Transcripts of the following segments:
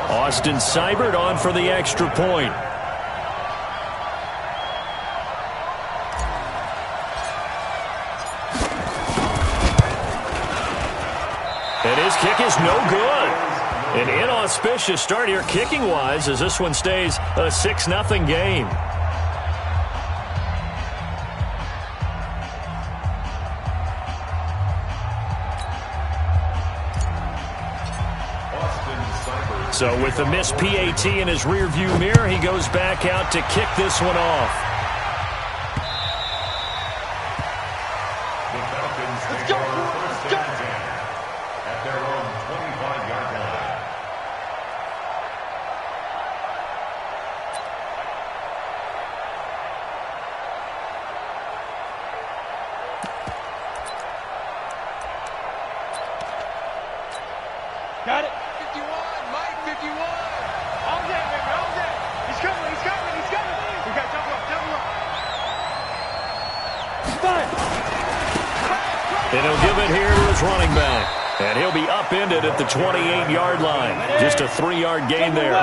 Austin Seibert on for the extra point. And his kick is no good. An inauspicious start here kicking-wise as this one stays a 6-0 game. So with the missed PAT in his rearview mirror, he goes back out to kick this one off. Got it. 51, Mike, 51. All day, baby, all day. He's coming, he's coming, he's coming. We got to jump up, jump up. Fine. And he'll give it here to his running back. And he'll be upended at the 28-yard line. Just a 3-yard gain there.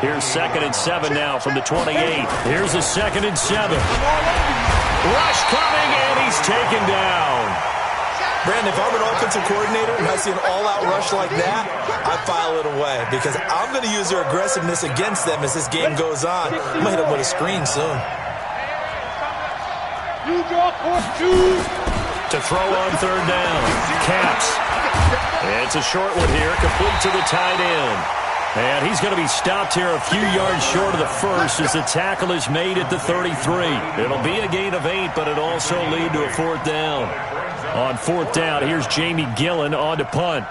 Here's 2nd and 7 now from the 28. Here's a 2nd and 7. Rush coming, and he's taken down. Brandon, if I'm an offensive coordinator and I see an all-out rush like that, I file it away because I'm going to use their aggressiveness against them as this game goes on. I'm going to hit them with a screen soon. To throw on 3rd down. Caps. It's a short one here, complete to the tight end. And he's going to be stopped here a few yards short of the first as the tackle is made at the 33. It'll be a gain of 8, but it'll also lead to a 4th down. On 4th down, here's Jamie Gillen on to punt.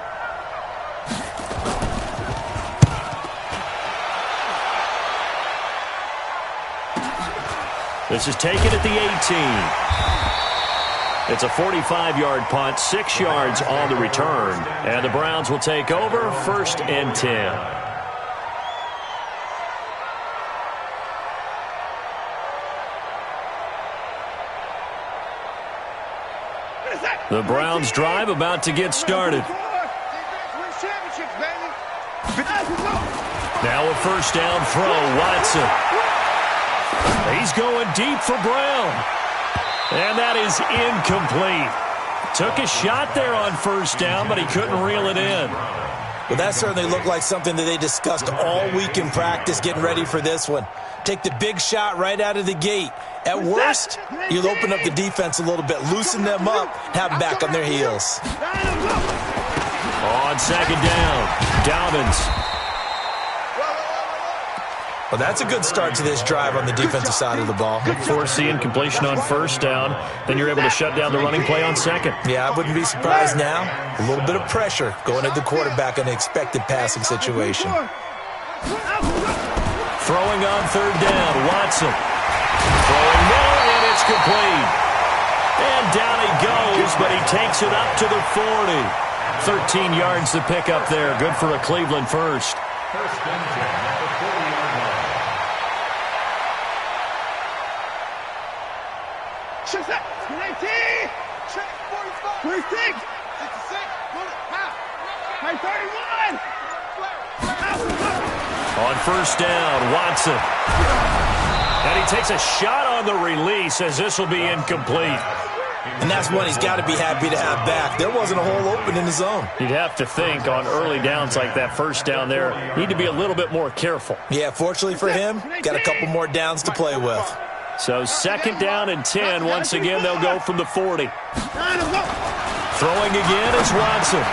This is taken at the 18. It's a 45-yard punt, 6 yards on the return. And the Browns will take over 1st and 10. The Browns drive about to get started. Now a 1st down throw, Watson. He's going deep for Brown. And that is incomplete. Took a shot there on 1st down, but he couldn't reel it in. Well, that certainly looked like something that they discussed all week in practice getting ready for this one. Take the big shot right out of the gate. At worst, you'll open up the defense a little bit, loosen them up, have them back on their heels. On 2nd down, Dobbins. Well, that's a good start to this drive on the defensive side of the ball. Force the incompletion on 1st down, then you're able to shut down the running play on 2nd. Yeah, I wouldn't be surprised now. A little bit of pressure going at the quarterback in an expected passing situation. Throwing on 3rd down, Watson. Throwing middle, and it's complete. And down he goes, but he takes it up to the 40. 13 yards to pick up there. Good for a Cleveland first. Check that. 19. Check 45. 26. 31. On 1st down, Watson. And he takes a shot on the release as this will be incomplete. And that's one he's got to be happy to have back. There wasn't a hole open in the zone. You'd have to think on early downs like that 1st down there, need to be a little bit more careful. Yeah, fortunately for him, got a couple more downs to play with. So 2nd down and 10. Once again, they'll go from the 40. Throwing again is Watson.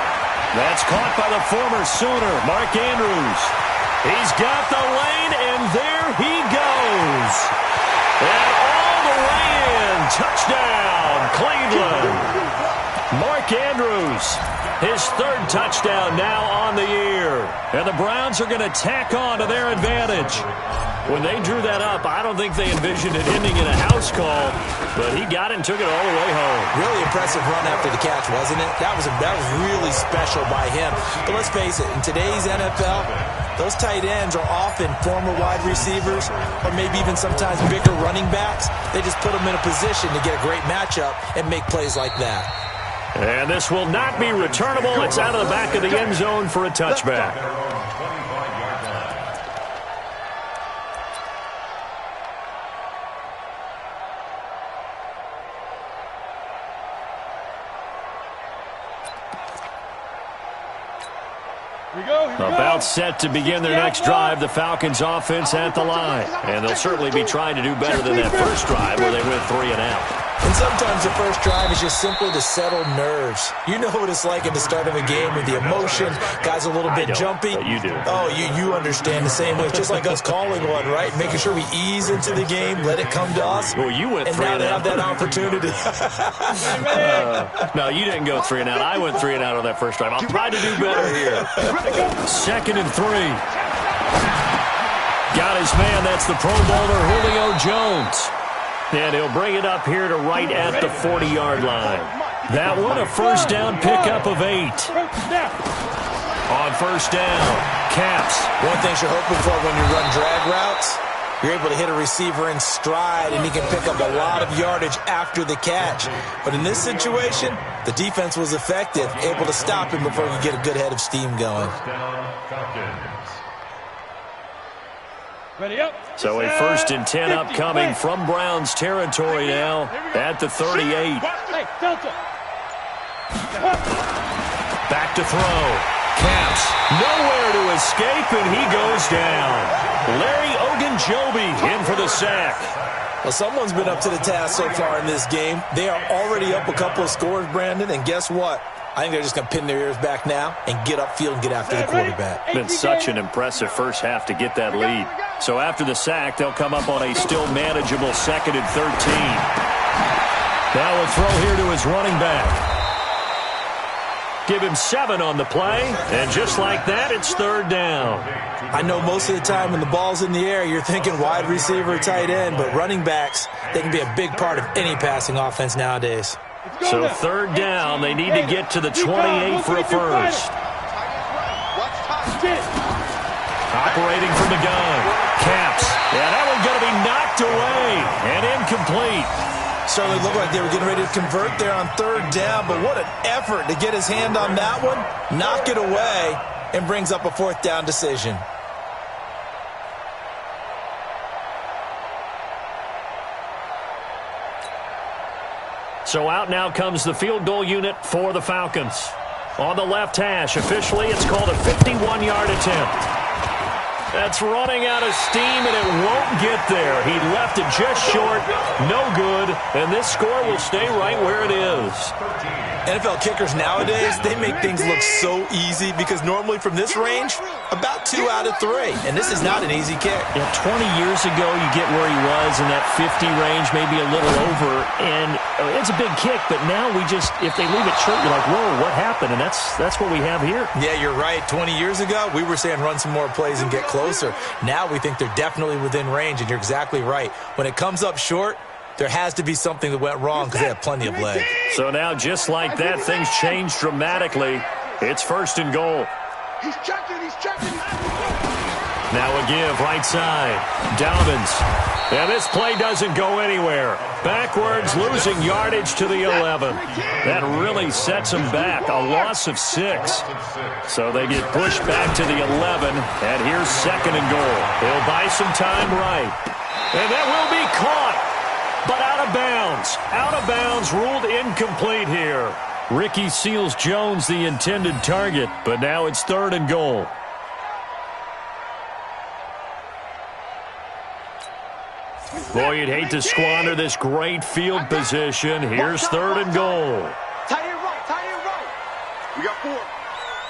That's caught by the former Sooner, Mark Andrews. He's got the lane, and there he goes. And all the way in. Touchdown, Cleveland. Mark Andrews, his 3rd touchdown now on the year. And the Browns are going to tack on to their advantage. When they drew that up, I don't think they envisioned it ending in a house call, but he got it and took it all the way home. Really impressive run after the catch, wasn't it? That was really special by him. But let's face it, in today's NFL, those tight ends are often former wide receivers or maybe even sometimes bigger running backs. They just put them in a position to get a great matchup and make plays like that. And this will not be returnable. It's out of the back of the end zone for a touchback. About set to begin their next drive, the Falcons offense at the line. And they'll certainly be trying to do better than that first drive where they went 3 and out. And sometimes the first drive is just simply to settle nerves. You know what it's like at the start of a game with the emotion. Guys a little bit jumpy. But you do. Oh, you understand the same way. It's just like us calling one, right? Making sure we ease into the game, let it come to us. Well, you went 3 and out. And now out. they have that opportunity. No, you didn't go 3 and out. I went 3 and out on that first drive. I'll try to do better here. 2nd and 3. Got his man. That's the Pro Bowler Julio Jones. And he'll bring it up here to right at the 40-yard line. That one, a first down pickup of 8. On first down, Caps. One thing you're hoping for when you run drag routes, you're able to hit a receiver in stride, and he can pick up a lot of yardage after the catch. But in this situation, the defense was effective, able to stop him before he could get a good head of steam going. So a 1st and 10 upcoming from Browns territory now at the 38. Back to throw. Caps nowhere to escape, and he goes down. Larry Ogunjobi in for the sack. Well, someone's been up to the task so far in this game. They are already up a couple of scores, Brandon, and guess what? I think they're just going to pin their ears back now and get upfield and get after the quarterback. Been such an impressive first half to get that lead. So after the sack, they'll come up on a still manageable 2nd and 13. Now a throw here to his running back. Give him 7 on the play, and just like that, it's 3rd down. I know most of the time when the ball's in the air, you're thinking wide receiver, tight end, but running backs, they can be a big part of any passing offense nowadays. So 3rd down, they need to get to the 28 for a first. Operating from the gun. Caps. Yeah, that one's going to be knocked away and incomplete. Certainly looked like they were getting ready to convert there on 3rd down, but what an effort to get his hand on that one, knock it away, and brings up a 4th down decision. So out now comes the field goal unit for the Falcons. On the left hash, officially it's called a 51-yard attempt. That's running out of steam, and it won't get there. He left it just short, no good, and this score will stay right where it is. NFL kickers nowadays, they make things look so easy because normally from this range, about 2 out of 3. And this is not an easy kick. Yeah, 20 years ago, you get where he was in that 50 range, maybe a little over. And it's a big kick, but now if they leave it short, you're like, whoa, what happened? And that's what we have here. Yeah, you're right. 20 years ago, we were saying run some more plays and get closer. Now we think they're definitely within range, and you're exactly right. When it comes up short, there has to be something that went wrong because they have plenty of leg. So now, just like that, things change dramatically. It's 1st and goal. He's checking. Now a give, right side. Dobbins. And this play doesn't go anywhere. Backwards, losing yardage to the 11. That really sets them back. A loss of 6. So they get pushed back to the 11. And here's 2nd and goal. He'll buy some time right. And that will be caught. But out of bounds. Out of bounds, ruled incomplete here. Ricky Seals-Jones the intended target, but now it's 3rd and goal. Boy, you'd hate to squander this great field position. Here's 3rd and goal. Tight end right. We got 4.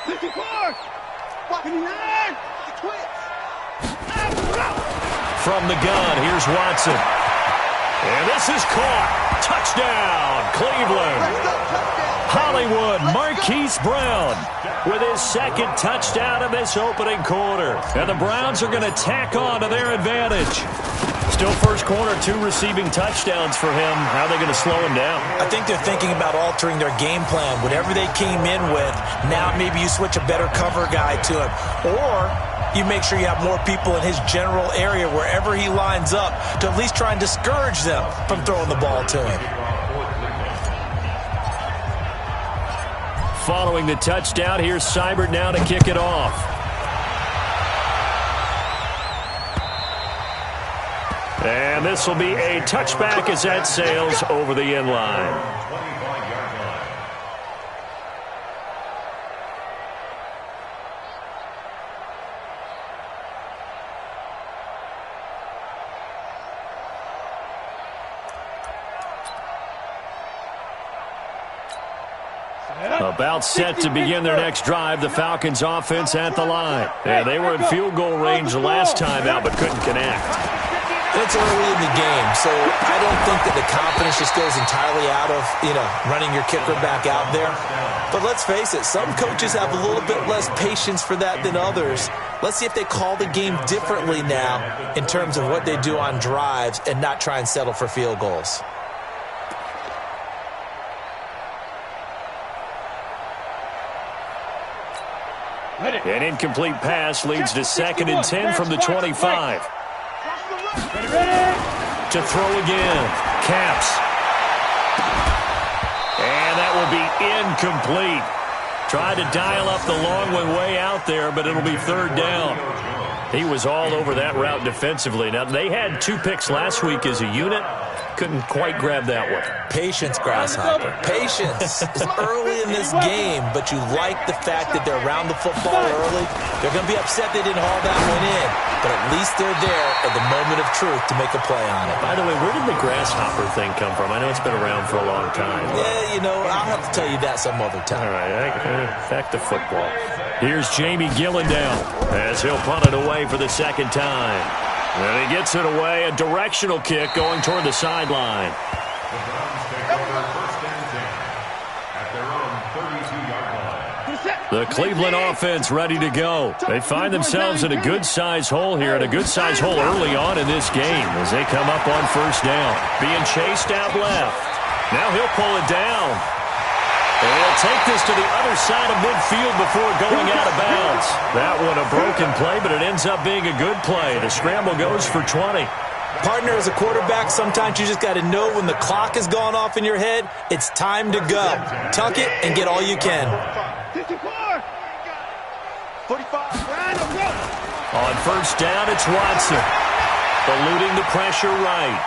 54. 59. From the gun, here's Watson. And this is caught. Touchdown, Cleveland. Hollywood Marquise Brown with his 2nd touchdown of this opening quarter. And the Browns are going to tack on to their advantage. Still first quarter, 2 receiving touchdowns for him. How are they going to slow him down? I think they're thinking about altering their game plan. Whatever they came in with, now maybe you switch a better cover guy to him. Or you make sure you have more people in his general area wherever he lines up to at least try and discourage them from throwing the ball to him. following the touchdown. Here's Seibert now to kick it off. And this will be a touchback as that sails over the end line. About set to begin their next drive, the Falcons offense at the line. And they were in field goal range the last time out, but couldn't connect. It's early in the game, so I don't think that the confidence just goes entirely out of, running your kicker back out there. But let's face it, some coaches have a little bit less patience for that than others. Let's see if they call the game differently now in terms of what they do on drives and not try and settle for field goals. An incomplete pass leads to 2nd and 10 from the 25. To throw again. Caps. And that will be incomplete. Tried to dial up the long one way out there, but it'll be 3rd down. He was all over that route defensively. Now, they had 2 picks last week as a unit. Couldn't quite grab that one. Patience, Grasshopper. Patience. It's early in this game, but you like the fact that they're around the football early. They're going to be upset they didn't haul that one in, but at least they're there at the moment of truth to make a play on it. By the way, where did the Grasshopper thing come from? I know it's been around for a long time. Yeah, I'll have to tell you that some other time. All right, back to football. Here's Jamie Gillendown as he'll punt it away for the 2nd time. And he gets it away, a directional kick going toward the sideline. The Cleveland offense ready to go. They find themselves in a good-sized hole here, and a good-sized hole early on in this game as they come up on 1st down. Being chased out left. Now he'll pull it down. And he'll take this to the other side of midfield before going out of bounds. That one a broken play, but it ends up being a good play. The scramble goes for 20. Partner, as a quarterback, sometimes you just got to know when the clock has gone off in your head, it's time to go. Tuck it and get all you can. 54. 45. On 1st down, it's Watson. Eluding the pressure right.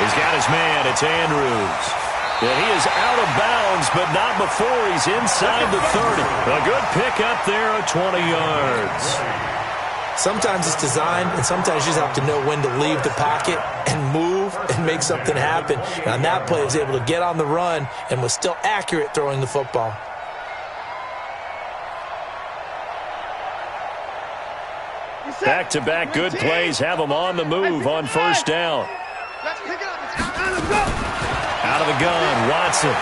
He's got his man. It's Andrews. And he is out of bounds, but not before he's inside the 30. A good pickup there of 20 yards. Sometimes it's designed, and sometimes you just have to know when to leave the pocket and move and make something happen. And on that play, he was able to get on the run and was still accurate throwing the football. Back-to-back good plays have him on the move on 1st down. Let's pick it up. Let's go. Out of the gun, Watson.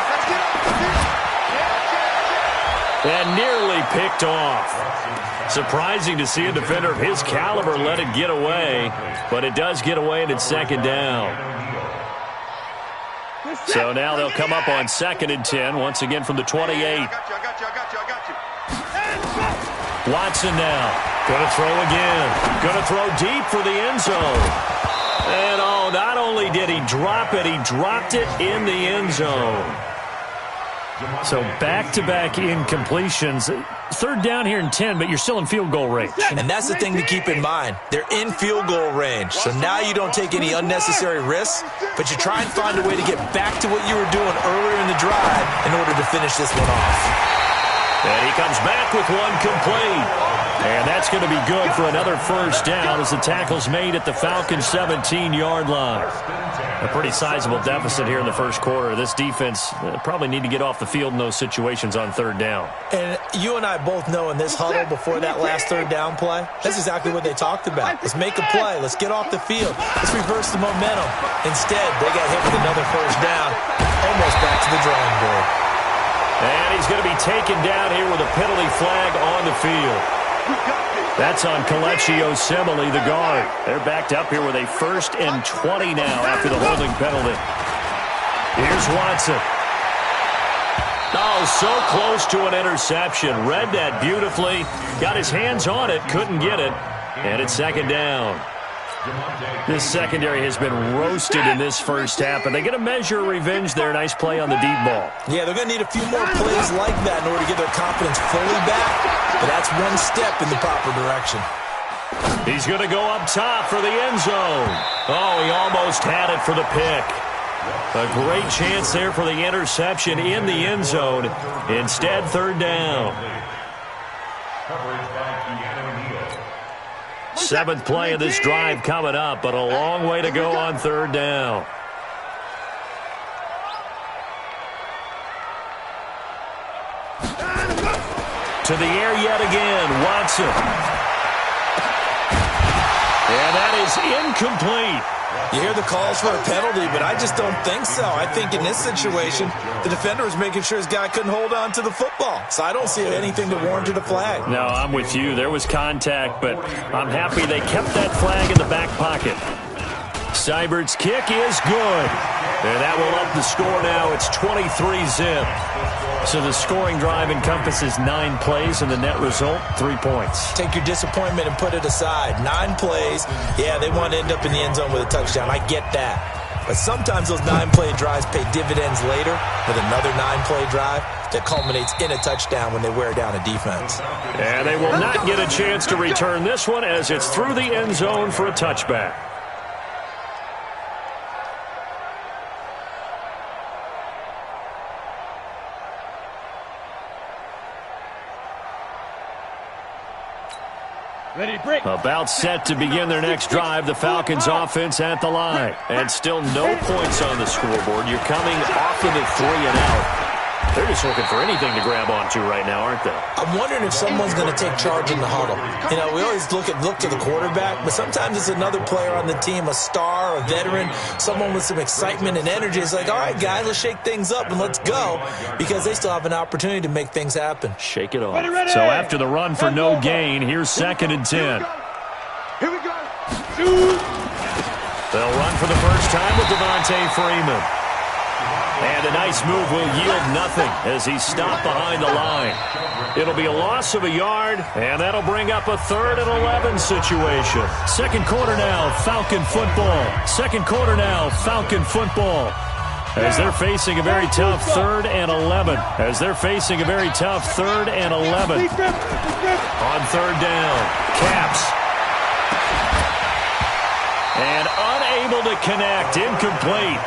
And nearly picked off. Surprising to see a defender of his caliber let it get away, but it does get away and it's 2nd down. So now they'll come up on 2nd and 10, once again from the 28. I got you. Watson now. Going to throw again. Going to throw deep for the end zone. And, not only did he drop it, he dropped it in the end zone. So back-to-back incompletions. 3rd down here and 10, but you're still in field goal range. And that's the thing to keep in mind. They're in field goal range. So now you don't take any unnecessary risks, but you try and find a way to get back to what you were doing earlier in the drive in order to finish this one off. And he comes back with one complete. And that's going to be good for another 1st down as the tackle's made at the Falcons' 17-yard line. A pretty sizable deficit here in the 1st quarter. This defense probably need to get off the field in those situations on 3rd down. And you and I both know in this huddle before that last 3rd down play, that's exactly what they talked about. Let's make a play. Let's get off the field. Let's reverse the momentum. Instead, they got hit with another 1st down, almost back to the drawing board. And he's going to be taken down here with a penalty flag on the field. That's on Kelechi Osemele, the guard. They're backed up here with a 1st and 20 now after the holding penalty. Here's Watson. Oh, so close to an interception. Read that beautifully. Got his hands on it, couldn't get it. And it's 2nd down. This secondary has been roasted in this first half, and they get a measure of revenge there. Nice play on the deep ball. Yeah, they're going to need a few more plays like that in order to get their confidence fully back, but that's one step in the proper direction. He's going to go up top for the end zone. Oh, he almost had it for the pick. A great chance there for the interception in the end zone. Instead, third down. Seventh play of this drive coming up, but a long way to go on third down. To the air yet again, Watson. And that is incomplete. You hear the calls for a penalty, but I just don't think so. I think in this situation, the defender was making sure his guy couldn't hold on to the football. So I don't see anything to warrant a flag. No, I'm with you. There was contact, but I'm happy they kept that flag in the back pocket. Seibert's kick is good. And that will up the score now. It's 23-zip. So the scoring drive encompasses 9 plays, and the net result, 3 points. Take your disappointment and put it aside. 9 plays. Yeah, they want to end up in the end zone with a touchdown. I get that. But sometimes those 9-play drives pay dividends later with another 9-play drive that culminates in a touchdown when they wear down a defense. And they will not get a chance to return this one as it's through the end zone for a touchback. About set to begin their next drive, the Falcons offense at the line. And still no points on the scoreboard. You're coming off of the 3 and out. They're just looking for anything to grab onto right now, aren't they? I'm wondering if someone's going to take charge in the huddle. You know, we always look to the quarterback, but sometimes it's another player on the team, a star, a veteran, someone with some excitement and energy. It's like, all right, guys, let's shake things up and let's go, because they still have an opportunity to make things happen. Shake it off. So after the run for no gain, here's 2nd and 10. Here we go. They'll run for the first time with Devontae Freeman. And a nice move will yield nothing as he's stopped behind the line. It'll be a loss of a yard, and that'll bring up a 3rd and 11 situation. Second quarter now, Falcon football. Second quarter now, Falcon football. As they're facing a very tough 3rd and 11. As they're facing a very tough 3rd and 11. On third down, Caps. And unable to connect, incomplete.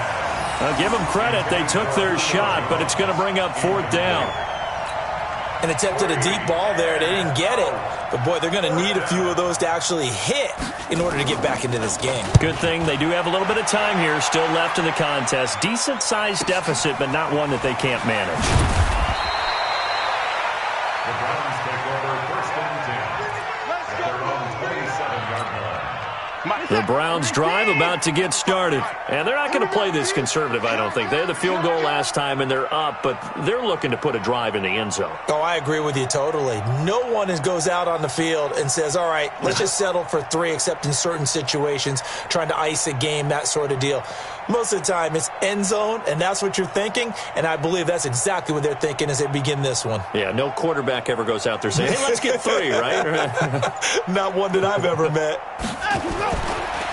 I'll give them credit. They took their shot, but it's going to bring up 4th down. And attempted a deep ball there. They didn't get it. But, boy, they're going to need a few of those to actually hit in order to get back into this game. Good thing they do have a little bit of time here still left in the contest. Decent-sized deficit, but not one that they can't manage. The Browns drive about to get started. And they're not going to play this conservative, I don't think. They had the field goal last time, and they're up, but they're looking to put a drive in the end zone. Oh, I agree with you totally. No one goes out on the field and says, all right, let's just settle for 3, except in certain situations, trying to ice a game, that sort of deal. Most of the time, it's end zone, and that's what you're thinking, and I believe that's exactly what they're thinking as they begin this one. Yeah, no quarterback ever goes out there saying, hey, let's get 3, right? Not one that I've ever met.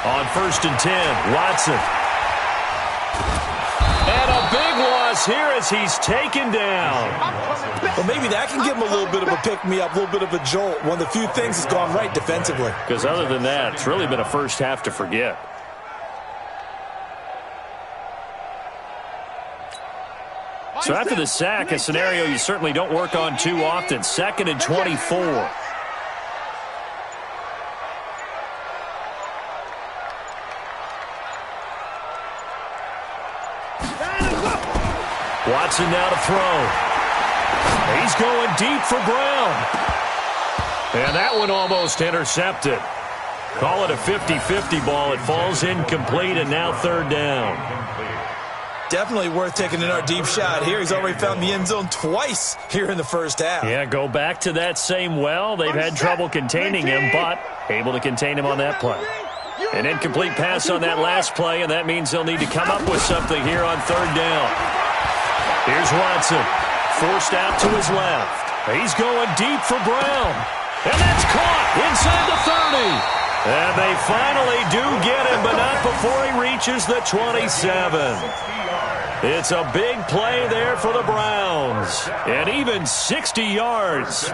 On 1st and 10, Watson. And a big loss here as he's taken down. Well, maybe that can give him a little bit of a pick-me-up, a little bit of a jolt. One of the few things that's gone right defensively. Because other than that, it's really been a first half to forget. So after the sack, a scenario you certainly don't work on too often. 2nd and 24. Watson now to throw. He's going deep for Brown. And that one almost intercepted. Call it a 50-50 ball. It falls incomplete, and now 3rd down. Definitely worth taking another deep shot here. He's already found the end zone twice here in the first half. Yeah, go back to that same well. They've had trouble containing him, but able to contain him on that play. An incomplete pass on that last play, and that means they'll need to come up with something here on 3rd down. Here's Watson, forced out to his left. He's going deep for Brown. And that's caught inside the 30. And they finally do get him, but not before he reaches the 27. It's a big play there for the Browns. And even 60 yards.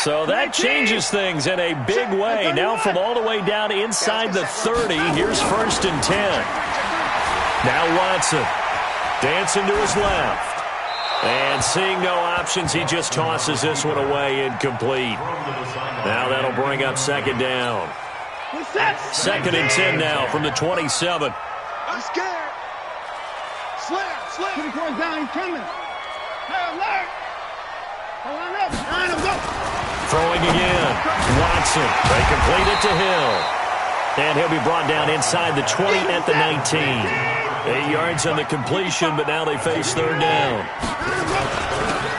So that changes things in a big way. Now from all the way down inside the 30, here's 1st and 10. Now Watson dancing to his left. And seeing no options, he just tosses this one away, incomplete. Now that'll bring up 2nd down. 2nd and 10 now from the 27. I'm scared. Slip. Put it down, he's coming. Hey, alert. Line up, line him, go. Throwing again. Watson. They complete it to Hill. And he'll be brought down inside the 20 at the 19. 8 yards on the completion, but now they face 3rd down.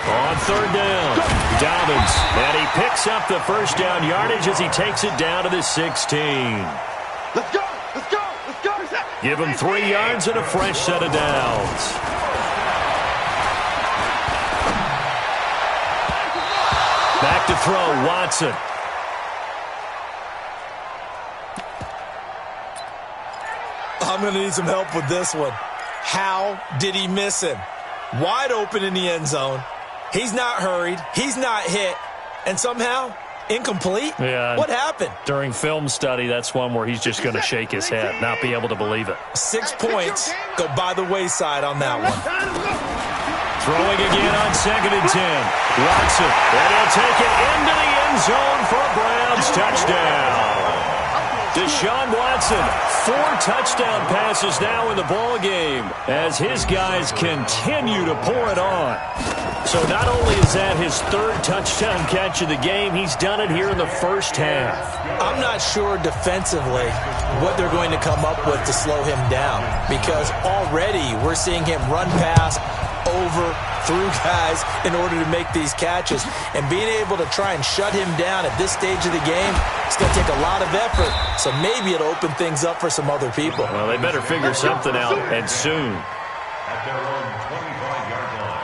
On 3rd down, Dobbins. And he picks up the 1st down yardage as he takes it down to the 16. Let's go. Give him 3 yards and a fresh set of downs. Back to throw, Watson. I'm going to need some help with this one. How did he miss him? Wide open in the end zone. He's not hurried. He's not hit. And somehow, incomplete? Yeah. What happened? During film study, that's one where he's just going to shake his head, not be able to believe it. 6 points go by the wayside on that one. Throwing again on 2nd and 10. Watson. And he'll take it into the end zone for a Browns touchdown. Deshaun Watson, 4 touchdown passes now in the ballgame as his guys continue to pour it on. So not only is that his 3rd touchdown catch of the game, he's done it here in the first half. I'm not sure defensively what they're going to come up with to slow him down, because already we're seeing him run past, over, through guys in order to make these catches. And being able to try and shut him down at this stage of the game, it's going to take a lot of effort. So maybe it'll open things up for some other people. Well, they better figure something out, and soon. At their own 25-yard line.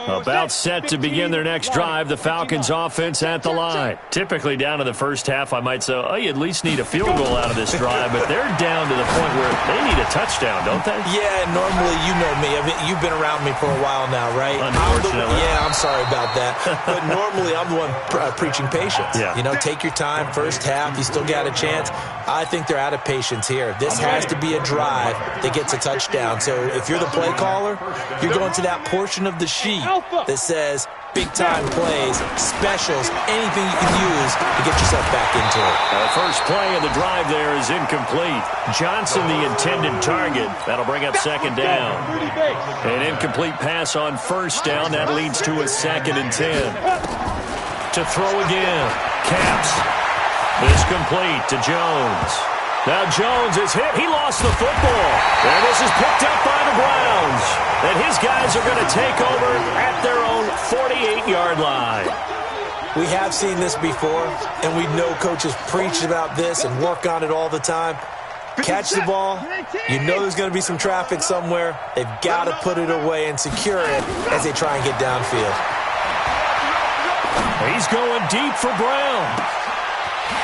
About set to begin their next drive, the Falcons offense at the line. Typically down to the first half, I might say, oh, you at least need a field goal out of this drive, but they're down to the point where they need a touchdown, don't they? Yeah, normally you know me. I mean, you've been around me for a while now, right? Unfortunately. I'm sorry about that. But normally I'm the one preaching patience. Yeah. You know, take your time, first half, you still got a chance. I think they're out of patience here. This has to be a drive that gets a touchdown. So if you're the play caller, you're going to that portion of the sheet that says big-time plays, specials, anything you can use to get yourself back into it. The first play of the drive there is incomplete. Johnson, the intended target. That'll bring up 2nd down. An incomplete pass on 1st down. That leads to a 2nd and 10. To throw again. Caps. This complete to Jones. Now Jones is hit. He lost the football. And this is picked up by the Browns. And his guys are going to take over at their own 48-yard line. We have seen this before, and we know coaches preach about this and work on it all the time. Catch the ball. You know there's going to be some traffic somewhere. They've got to put it away and secure it as they try and get downfield. He's going deep for Brown.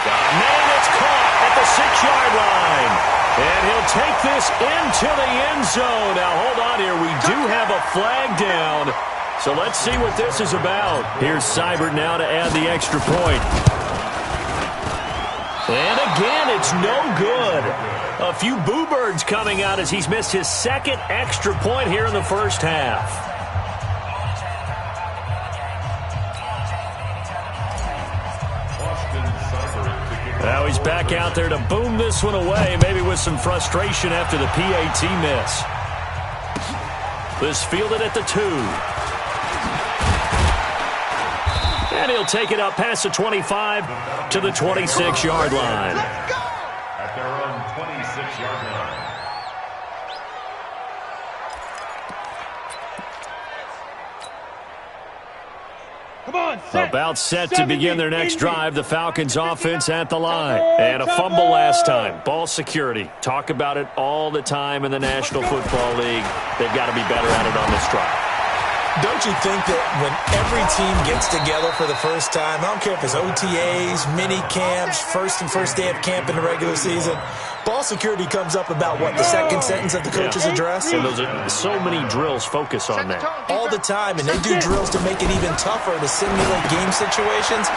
Man, it's caught at the 6-yard line. And he'll take this into the end zone. Now, hold on here. We do have a flag down. So let's see what this is about. Here's Seibert now to add the extra point. And again, it's no good. A few boo birds coming out as he's missed his 2nd extra point here in the first half. Now he's back out there to boom this one away, maybe with some frustration after the PAT miss. This fielded at the 2. And he'll take it up past the 25 to the 26-yard line. At their own 26-yard line. About set to begin their next drive. The Falcons offense at the line. And a fumble last time. Ball security. Talk about it all the time in the National Football League. They've got to be better at it on this drive. Don't you think that when every team gets together for the first time, I don't care if it's OTAs, mini camps, first day of camp in the regular season, ball security comes up about, what, the second sentence of the coach's address? And those are so many drills focus on that. All the time, and they do drills to make it even tougher to simulate game situations.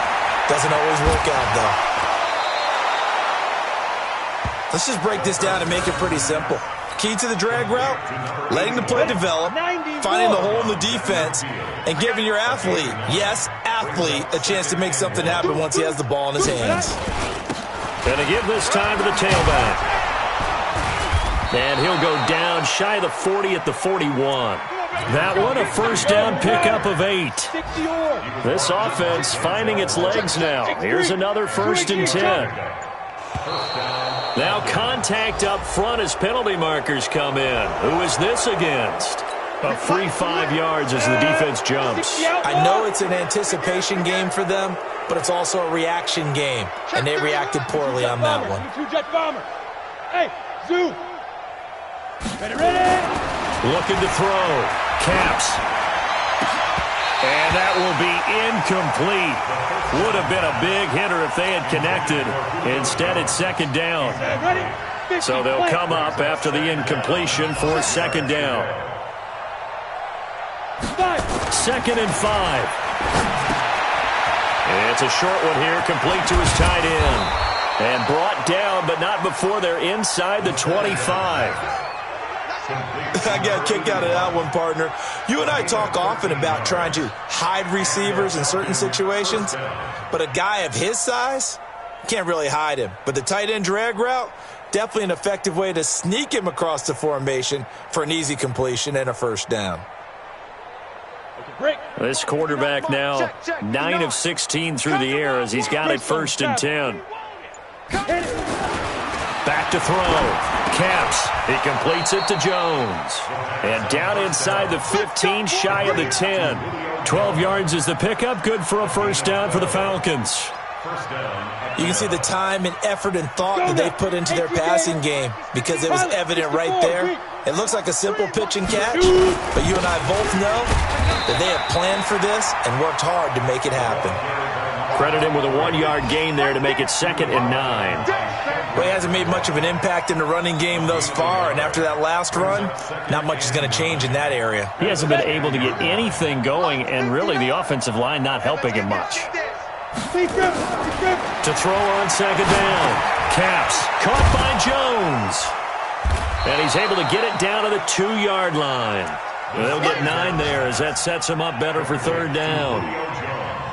Doesn't always work out, though. Let's just break this down and make it pretty simple. Key to the drag route, letting the play develop, finding the hole in the defense, and giving your athlete, yes, athlete, a chance to make something happen once he has the ball in his hands. Going to give this time to the tailback. And he'll go down shy of the 40 at the 41. That one, a first down pickup of 8. This offense finding its legs now. Here's another 1st and 10. Now contact up front as penalty markers come in. Who is this against? A free 5 yards as the defense jumps. I know it's an anticipation game for them, but it's also a reaction game, and they reacted poorly on that one. Hey, zoom. Ready. Looking to throw. Caps. And that will be incomplete. Would have been a big hitter if they had connected. Instead, it's 2nd down. So they'll come up after the incompletion for 2nd down. 2nd and 5. It's a short one here, complete to his tight end. And brought down, but not before they're inside the 25. I got a kick out of that one, partner. You and I talk often about trying to hide receivers in certain situations, but a guy of his size, can't really hide him. But the tight end drag route, definitely an effective way to sneak him across the formation for an easy completion and a 1st down. This quarterback now 9 of 16 through the air as he's got it 1st and 10. Back to throw. Caps. He completes it to Jones. And down inside the 15, shy of the 10. 12 yards is the pickup. Good for a 1st down for the Falcons. You can see the time and effort and thought that they put into their passing game because it was evident right there. It looks like a simple pitch and catch, but you and I both know that they have planned for this and worked hard to make it happen. Credit him with a 1-yard gain there to make it 2nd and 9. Well, he hasn't made much of an impact in the running game thus far, and after that last run, not much is going to change in that area. He hasn't been able to get anything going, and really the offensive line not helping him much. To throw on 2nd down. Caps. Caught by Jones. And he's able to get it down to the 2-yard line. They'll get 9 there as that sets him up better for 3rd down.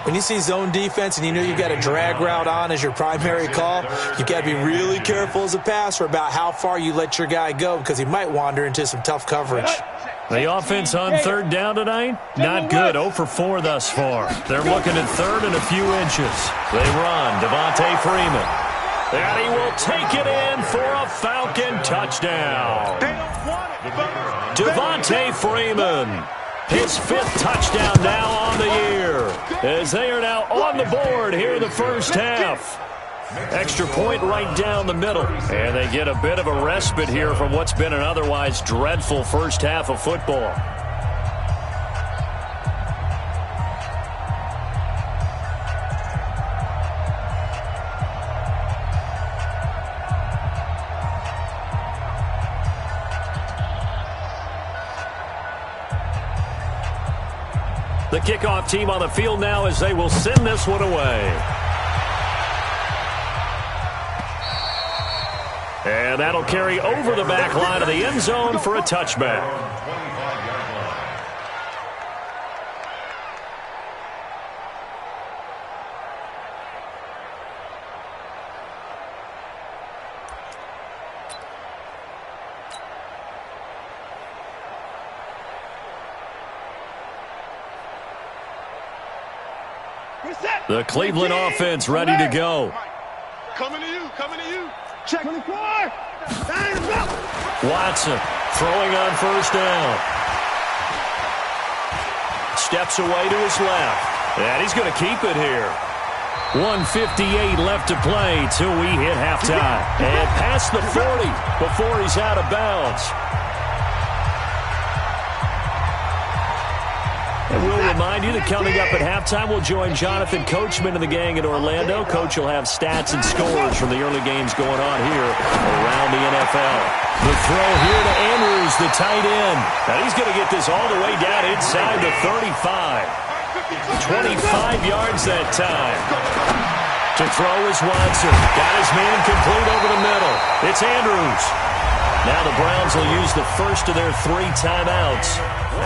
When you see zone defense and you know you've got a drag route on as your primary call, you've got to be really careful as a passer about how far you let your guy go because he might wander into some tough coverage. The offense on 3rd down tonight, not good. 0 for 4 thus far. They're looking at 3rd and a few inches. They run. Devontae Freeman. And he will take it in for a Falcon touchdown. Devontae Freeman. His 5th touchdown now on the year as they are now on the board here in the 1st half. Extra point right down the middle. And they get a bit of a respite here from what's been an otherwise dreadful 1st half of football. The kickoff team on the field now as they will send this one away. And that'll carry over the back line of the end zone for a touchback. The Cleveland offense ready to go. Coming to you. Check. 24. Watson throwing on 1st down. Steps away to his left. And he's going to keep it here. 1:58 left to play till we hit halftime. And past the 40 before he's out of bounds. And we'll remind you that coming up at halftime, we'll join Jonathan Coachman and the gang in Orlando. Coach will have stats and scores from the early games going on here around the NFL. The throw here to Andrews, the tight end. Now he's going to get this all the way down inside the 35. 25 yards that time. To throw is Watson. Got his man complete over the middle. It's Andrews. Now the Browns will use the first of their 3 timeouts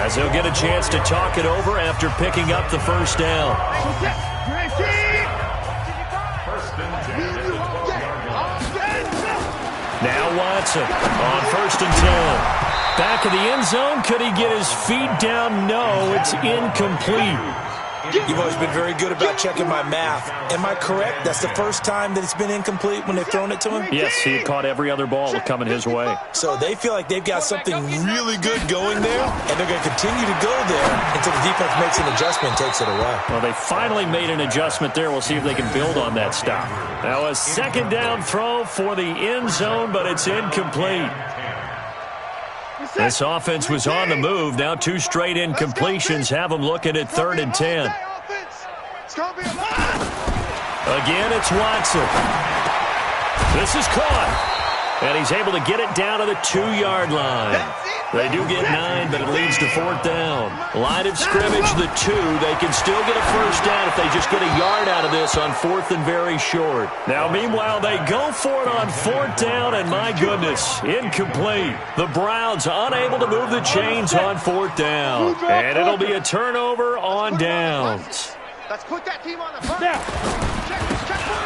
as they'll get a chance to talk it over after picking up the first down. Now Watson on 1st and 10. Back of the end zone. Could he get his feet down? No, it's incomplete. You've always been very good about checking my math. Am I correct? That's the first time that it's been incomplete when they've thrown it to him? Yes, he had caught every other ball coming his way. So they feel like they've got something really good going there, and they're going to continue to go there until the defense makes an adjustment and takes it away. Well, they finally made an adjustment there. We'll see if they can build on that stop. Now a second down throw for the end zone, but it's incomplete. This offense was on the move. Now 2 straight incompletions have them looking at 3rd and 10. Again, it's Watson. This is caught. And he's able to get it down to the 2-yard line. They do get 9, but it leads to 4th down. Line of scrimmage, the 2. They can still get a first down if they just get a yard out of this on 4th and very short. Now, meanwhile, they go for it on 4th down, and my goodness, incomplete. The Browns unable to move the chains on 4th down. And it'll be a turnover on downs. Let's put that team on the front.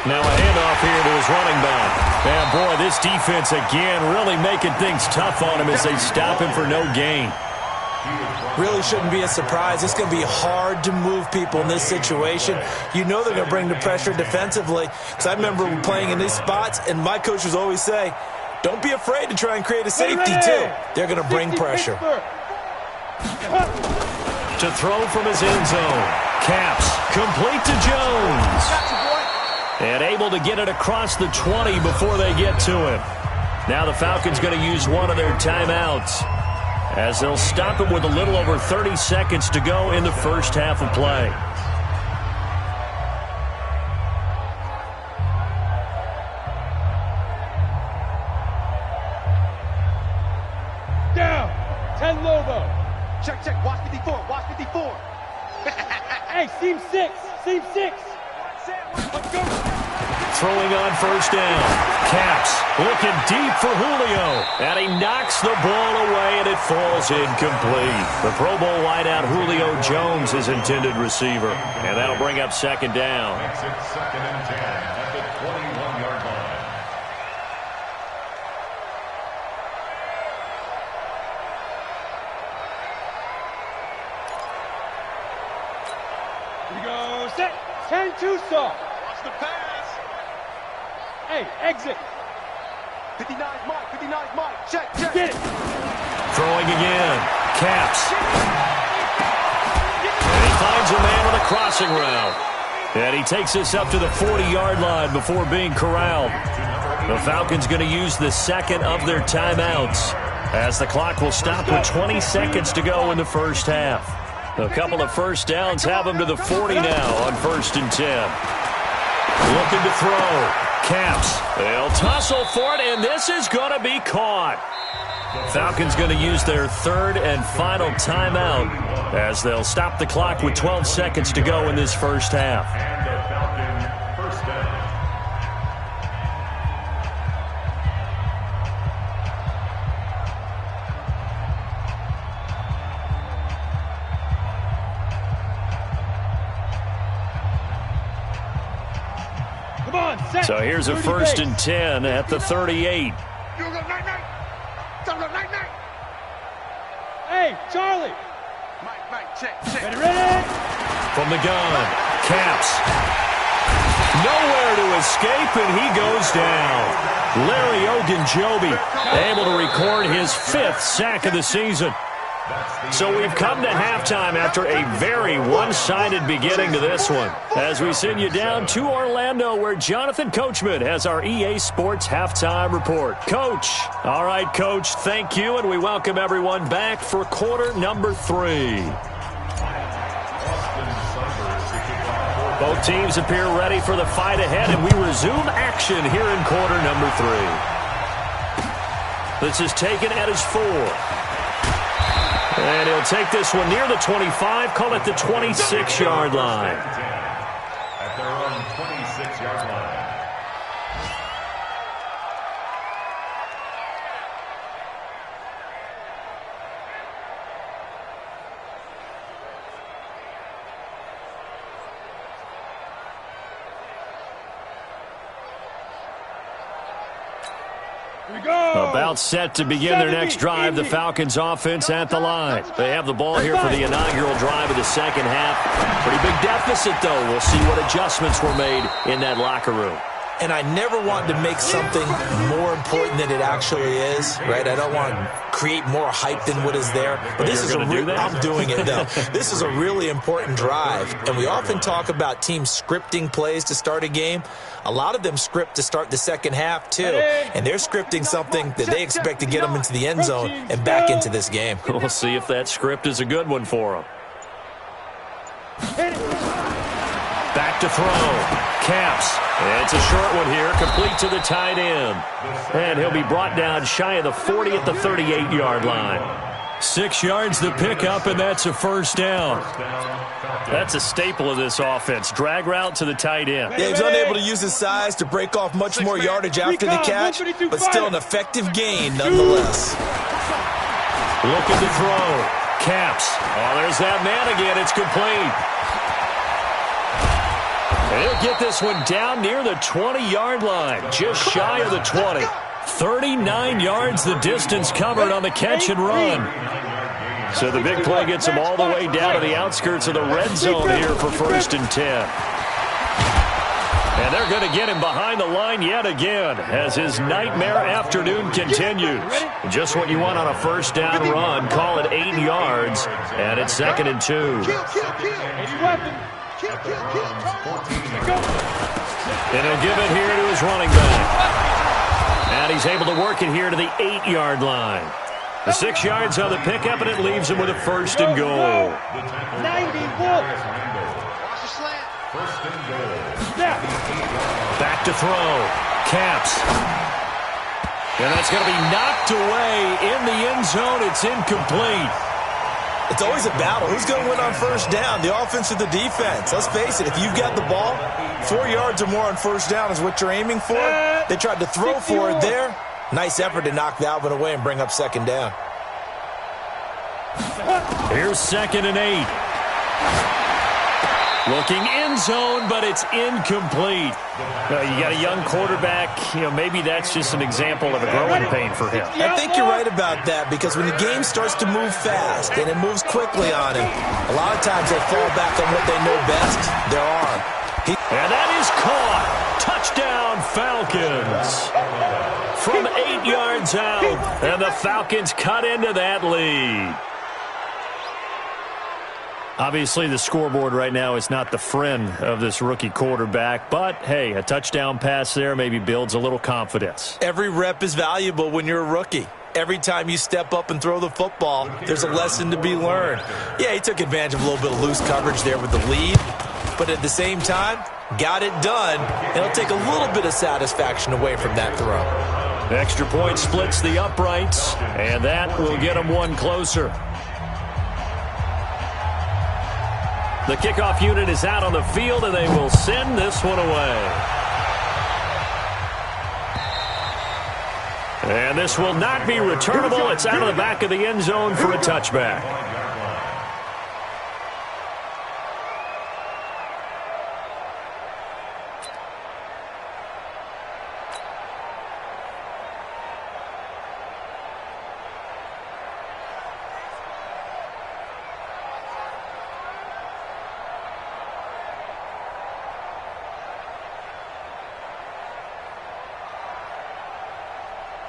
Now a handoff here to his running back. And boy, this defense again really making things tough on him as they stop him for no gain. Really shouldn't be a surprise. It's going to be hard to move people in this situation. You know they're going to bring the pressure defensively. Because I remember playing in these spots, and my coaches always say, don't be afraid to try and create a safety too. They're going to bring pressure. To throw from his end zone. Caps complete to Jones. And able to get it across the 20 before they get to him. Now the Falcons going to use one of their timeouts as they'll stop him with a little over 30 seconds to go in the first half of play. Down. 10 Lobo. Check. Watch 54. Watch 54. Hey, seam 6. Seam 6. Let's go. Throwing on first down. Caps looking deep for Julio. And he knocks the ball away, and it falls incomplete. The Pro Bowl wideout Julio Jones is intended receiver. And that'll bring up second down. Makes it 2nd and 10 at the 21-yard line. Here we go. Set. 10-2 saw. Watch the pass. Hey, exit. 59's Mike. 59's Mike. Check. Get it. Throwing again. Caps. And he finds a man on a crossing route. And he takes this up to the 40-yard line before being corralled. The Falcons going to use the second of their timeouts as the clock will stop with 20 seconds to go in the first half. A couple of first downs have them to the 40 now on 1st and 10. Looking to throw. Caps. They'll tussle for it, and this is going to be caught. Falcons going to use their 3rd and final timeout as they'll stop the clock with 12 seconds to go in this first half. And the Falcon first down. Come on, set. So here's a 1st and 10 at the 38. Hey, Charlie. Mike, check. Ready? From the gun, Caps. Nowhere to escape, and he goes down. Larry Ogunjobi able to record his 5th sack of the season. So we've come to halftime after a very one-sided beginning to this one. As we send you down to Orlando, where Jonathan Coachman has our EA Sports halftime report. Coach. All right, Coach, thank you, and we welcome everyone back for quarter number 3. Both teams appear ready for the fight ahead, and we resume action here in quarter number 3. This is taken at his 4. And he'll take this one near the 25, call it the 26-yard line. At their own 26-yard line. About set to begin their next drive, the Falcons offense at the line. They have the ball here for the inaugural drive of the second half. Pretty big deficit, though. We'll see what adjustments were made in that locker room. And I never want to make something more important than it actually is, right? I don't want to create more hype than what is there. But this is I'm doing it, though. This is a really important drive. And we often talk about teams scripting plays to start a game. A lot of them script to start the second half, too. And they're scripting something that they expect to get them into the end zone and back into this game. We'll see if that script is a good one for them. Back to throw. Caps. It's a short one here, complete to the tight end. And he'll be brought down shy of the 40 at the 38-yard line. 6 yards the pickup, and that's a first down. That's a staple of this offense. Drag route to the tight end. Yeah, he's unable to use his size to break off much more yardage after the catch, but still an effective gain nonetheless. Looking to throw. Caps. Oh, there's that man again. It's complete. He'll get this one down near the 20-yard line, just shy of the 20. 39 yards the distance covered on the catch and run. So the big play gets him all the way down to the outskirts of the red zone here for 1st and 10. And they're going to get him behind the line yet again as his nightmare afternoon continues. Just what you want on a first down run. Call it 8 yards, and it's 2nd and 2. And he'll give it here to his running back. And he's able to work it here to the 8-yard line. The 6 yards on the pickup, and it leaves him with a 1st and goal. 90, Back to throw. Caps. And that's going to be knocked away in the end zone. It's incomplete. It's always a battle. Who's going to win on first down, the offense or the defense? Let's face it, if you've got the ball, 4 yards or more on first down is what you're aiming for. They tried to throw for it there. Nice effort to knock that one away and bring up 2nd down. Here's 2nd and 8. Looking end zone, but it's incomplete. You got a young quarterback. Maybe that's just an example of a growing pain for him. I think you're right about that, because when the game starts to move fast and it moves quickly on him, a lot of times they fall back on what they know best, their arm. And that is caught. Touchdown, Falcons. From 8 yards out, and the Falcons cut into that lead. Obviously, the scoreboard right now is not the friend of this rookie quarterback, but, hey, a touchdown pass there maybe builds a little confidence. Every rep is valuable when you're a rookie. Every time you step up and throw the football, there's a lesson to be learned. Yeah, he took advantage of a little bit of loose coverage there with the lead, but at the same time, got it done, and it'll take a little bit of satisfaction away from that throw. The extra point splits the uprights, and that will get them one closer. The kickoff unit is out on the field, and they will send this one away. And this will not be returnable. It's out of the back of the end zone for a touchback.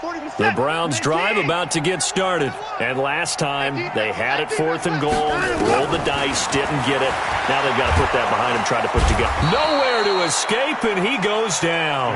The Browns drive about to get started. And last time, they had it 4th and goal, rolled the dice, didn't get it. Now they've got to put that behind them, try to put together. Nowhere to escape, and he goes down.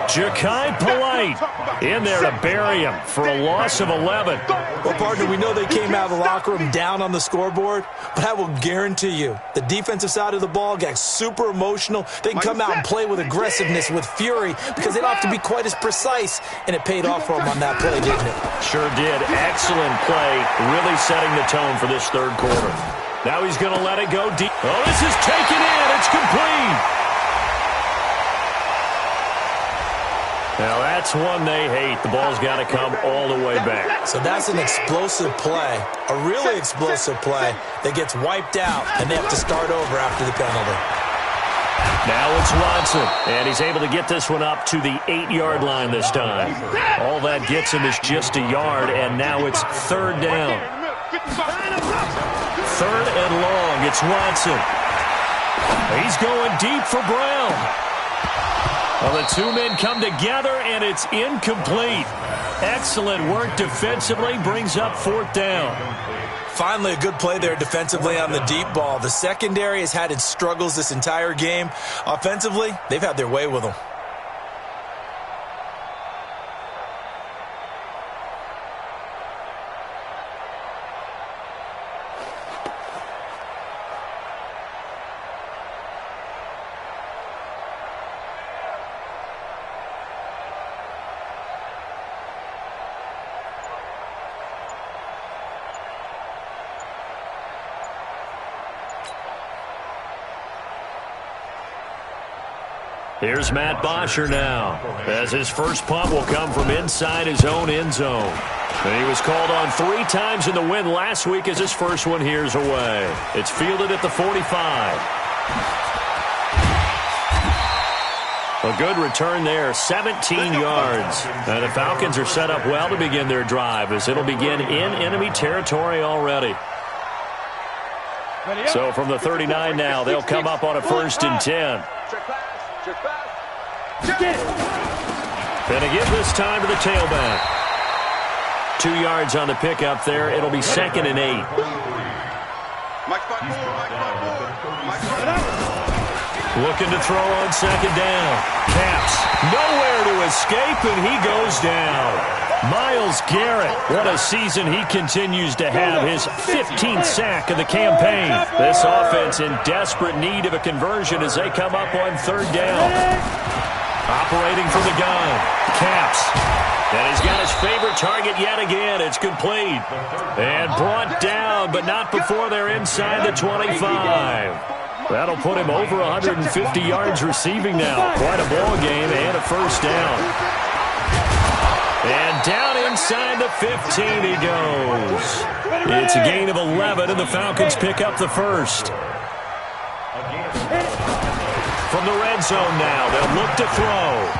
Ja'Kai Polite in there to bury him for a loss of 11. Well, partner, we know they came out of the locker room down on the scoreboard, but I will guarantee you the defensive side of the ball got super emotional. They can come out and play with aggressiveness, with fury, because they don't have to be quite as precise, and it paid off for them on that play, didn't it? Sure did. Excellent play, really setting the tone for this third quarter. Now he's going to let it go deep. Oh, this is taken in. It's complete. Now that's one they hate. The ball's got to come all the way back. So that's an explosive play, a really explosive play that gets wiped out, and they have to start over after the penalty. Now it's Watson, and he's able to get this one up to the 8-yard line this time. All that gets him is just a yard, and now it's 3rd down. 3rd and long. It's Watson. He's going deep for Brown. Well, the two men come together, and it's incomplete. Excellent work defensively, brings up 4th down. Finally, a good play there defensively on the deep ball. The secondary has had its struggles this entire game. Offensively, they've had their way with them. Here's Matt Bosher now, as his first punt will come from inside his own end zone. And he was called on 3 times in the win last week as his first one here's away. It's fielded at the 45. A good return there, 17 yards. And the Falcons are set up well to begin their drive as it'll begin in enemy territory already. So from the 39 now, they'll come up on a 1st and 10. And again this time to the tailback. 2 yards on the pickup there. It'll be 2nd and 8. Looking to throw on 2nd down. Caps nowhere to escape, and he goes down. Myles Garrett, what a season he continues to have, his 15th sack of the campaign. This offense in desperate need of a conversion as they come up on 3rd down. Operating from the gun, Caps. And he's got his favorite target yet again. It's complete. And brought down, but not before they're inside the 25. That'll put him over 150 yards receiving now. Quite a ball game and a 1st down. And down inside the 15 he goes. It's a gain of 11, and the Falcons pick up the 1st. From the red zone now, they'll look to throw.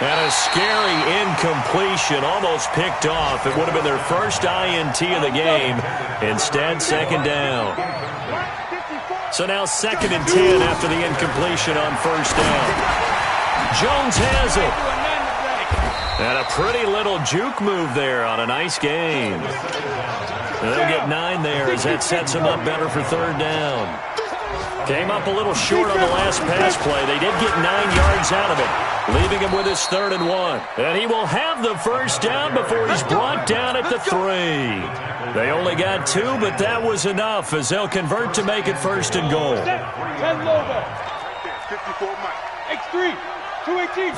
And a scary incompletion, almost picked off. It would have been their first INT of the game. Instead, 2nd down. So now 2nd and 10 after the incompletion on 1st down. Jones has it. And a pretty little juke move there on a nice game. And they'll get 9 there as that sets them up better for 3rd down. Came up a little short on the last pass play. They did get 9 yards out of it, leaving him with his 3rd and 1. And he will have the 1st down before he's brought down at the 3. They only got 2, but that was enough as they'll convert to make it 1st and goal. 10 logo. 54 Mike. X3. 218.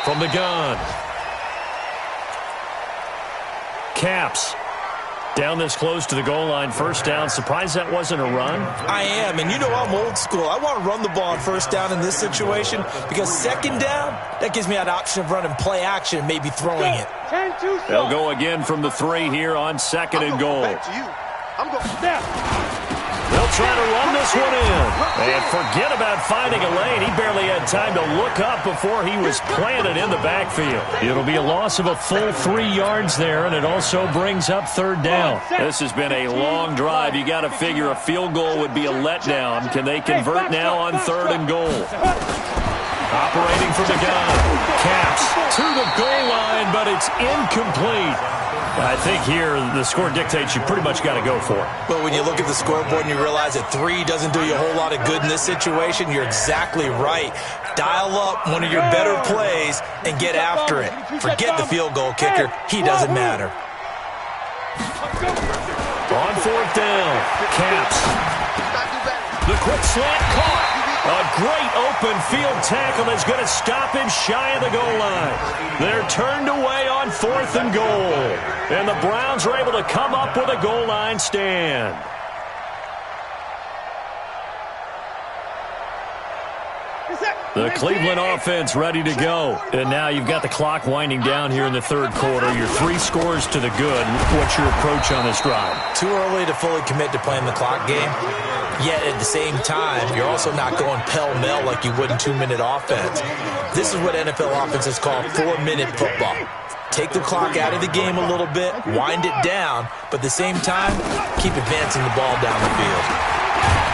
From the gun. Caps. Down this close to the goal line, 1st down. Surprised that wasn't a run? I am, and you know I'm old school. I want to run the ball on 1st down in this situation because 2nd down, that gives me that option of running play action and maybe throwing it. They'll go again from the 3 here on 2nd and goal. I'm going. He'll try to run this one in. And forget about finding a lane. He barely had time to look up before he was planted in the backfield. It'll be a loss of a full 3 yards there, and it also brings up third down. This has been a long drive. You got to figure a field goal would be a letdown. Can they convert now on 3rd and goal? Operating from the gun. Caps to the goal line, but it's incomplete. I think here the score dictates you pretty much got to go for it. But when you look at the scoreboard and you realize that 3 doesn't do you a whole lot of good in this situation, you're exactly right. Dial up one of your better plays and get after it. Forget the field goal kicker. He doesn't matter. On 4th down, Caps. The quick slant caught. A great open field tackle that's going to stop him shy of the goal line. They're turned away on 4th and goal. And the Browns are able to come up with a goal line stand. The Cleveland offense ready to go. And now you've got the clock winding down here in the 3rd quarter. You're 3 scores to the good. What's your approach on this drive? Too early to fully commit to playing the clock game. Yet at the same time, you're also not going pell-mell like you would in 2-minute offense. This is what NFL offenses call 4-minute football. Take the clock out of the game a little bit, wind it down, but at the same time, keep advancing the ball down the field.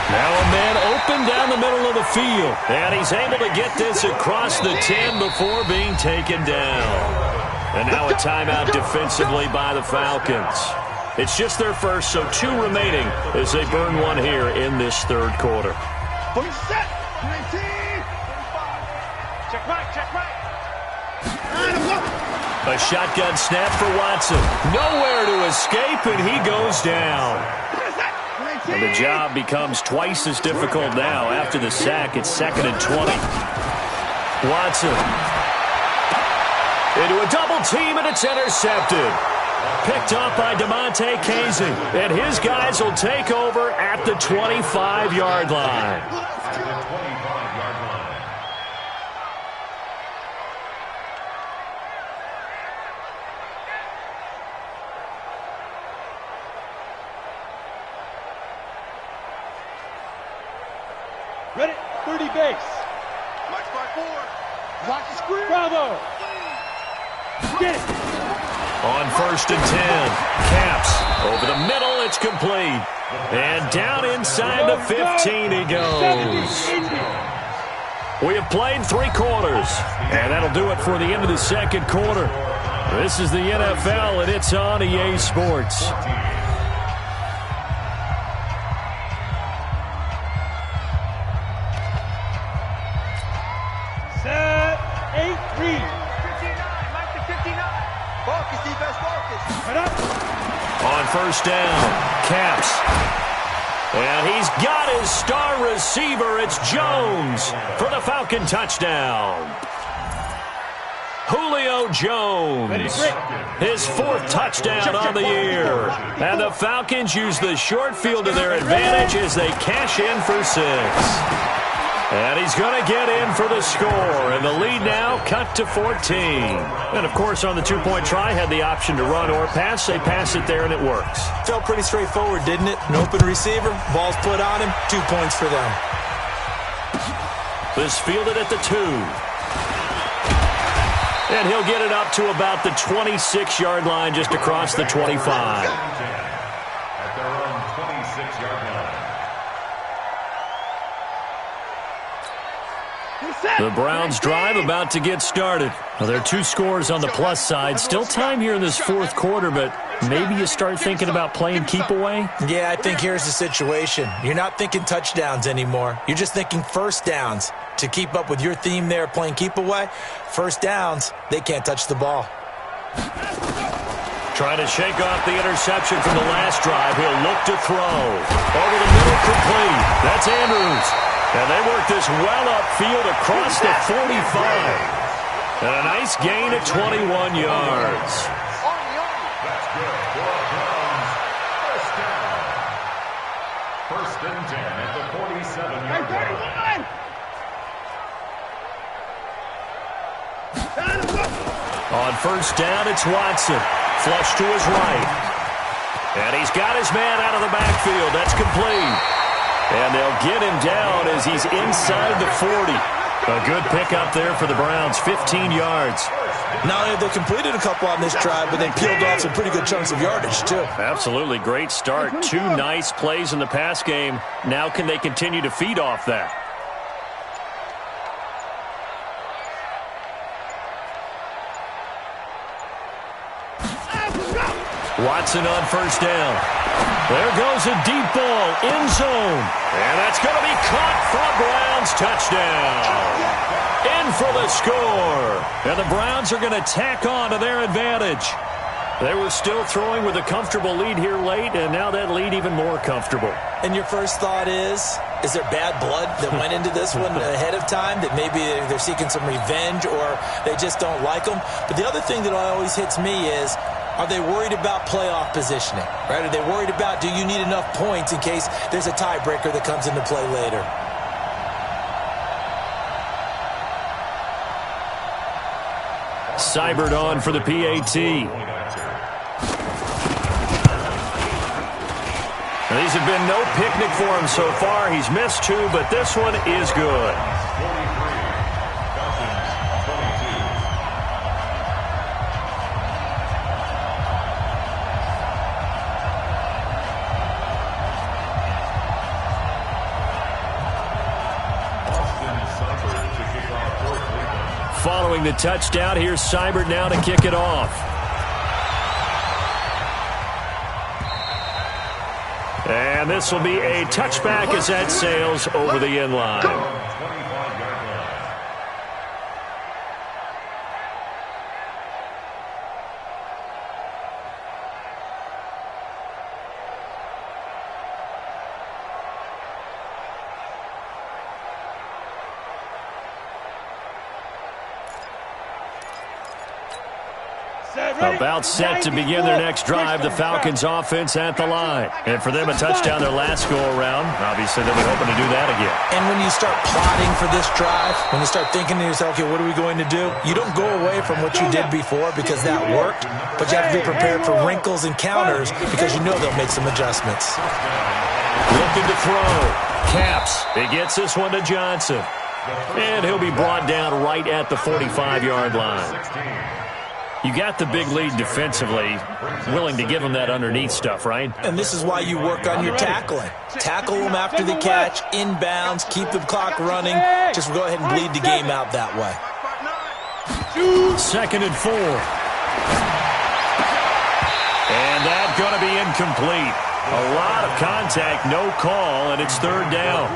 Now a man open down the middle of the field. And he's able to get this across the 10 before being taken down. And now a timeout defensively by the Falcons. It's just their first, so 2 remaining as they burn one here in this 3rd quarter. Set. 19. Check right. A shotgun snap for Watson. Nowhere to escape, and he goes down. And the job becomes twice as difficult now. After the sack, it's 2nd and 20. Watson. Into a double team, and it's intercepted. Picked up by DeMonte Casey. And his guys will take over at the 25-yard line. Ready? 30 base. Watch by 4. Watch the screen. Bravo. Get it. On 1st and 10. Caps. Over the middle. It's complete. And down inside the 15 he goes. We have played 3 quarters. And that'll do it for the end of the 2nd quarter. This is the NFL, and it's on EA Sports. On 1st down, Caps. And he's got his star receiver. It's Jones for the Falcon touchdown. Julio Jones, his 4th touchdown on the year. And the Falcons use the short field to their advantage as they cash in for 6. And he's going to get in for the score. And the lead now cut to 14. And, of course, on the 2-point try, had the option to run or pass. They pass it there, and it works. Felt pretty straightforward, didn't it? An open receiver, ball's put on him, 2 points for them. This fielded at the 2. And he'll get it up to about the 26-yard line, just across the 25. At their own 26-yard line. The Browns drive about to get started. Well, there are 2 scores on the plus side. Still time here in this 4th quarter, but maybe you start thinking about playing keep away? Yeah, I think here's the situation. You're not thinking touchdowns anymore. You're just thinking 1st downs. To keep up with your theme there, playing keep away, 1st downs, they can't touch the ball. Trying to shake off the interception from the last drive. He'll look to throw. Over the middle, complete. That's Andrews. And they work this well upfield across the 45. And a nice gain of 21 yards. That's good for a Browns 1st down. 1st and 10 at the 47-yard line. On 1st down, it's Watson. Flush to his right. And he's got his man out of the backfield. That's complete. And they'll get him down as he's inside the 40. A good pickup there for the Browns, 15 yards. Not only have they completed a couple on this drive, but they peeled off some pretty good chunks of yardage, too. Absolutely great start. 2 nice plays in the pass game. Now can they continue to feed off that? Watson on first down. There goes a deep ball, end zone. And that's going to be caught for a Browns touchdown. In for the score. And the Browns are going to tack on to their advantage. They were still throwing with a comfortable lead here late, and now that lead even more comfortable. And your first thought is there bad blood that went into this one ahead of time, that maybe they're seeking some revenge or they just don't like them? But the other thing that always hits me is, are they worried about playoff positioning? Right? Are they worried about, do you need enough points in case there's a tiebreaker that comes into play later? Seibert on for the PAT. Now, these have been no picnic for him so far. He's missed 2, but this one is good. Following the touchdown, here's Seibert now to kick it off. And this will be a touchback as that sails over the end line. About set to begin their next drive, the Falcons offense at the line. And for them, a touchdown their last go-around. Obviously, they'll be hoping to do that again. And when you start plotting for this drive, when you start thinking to yourself, okay, what are we going to do? You don't go away from what you did before because that worked, but you have to be prepared for wrinkles and counters because you know they'll make some adjustments. Looking to throw. Caps. He gets this one to Johnson. And he'll be brought down right at the 45-yard line. You got the big lead defensively, willing to give them that underneath stuff, right? And this is why you work on your tackling. Tackle them after the catch, inbounds, keep the clock running. Just go ahead and bleed the game out that way. 2nd and 4. And that's going to be incomplete. A lot of contact, no call, and it's 3rd down.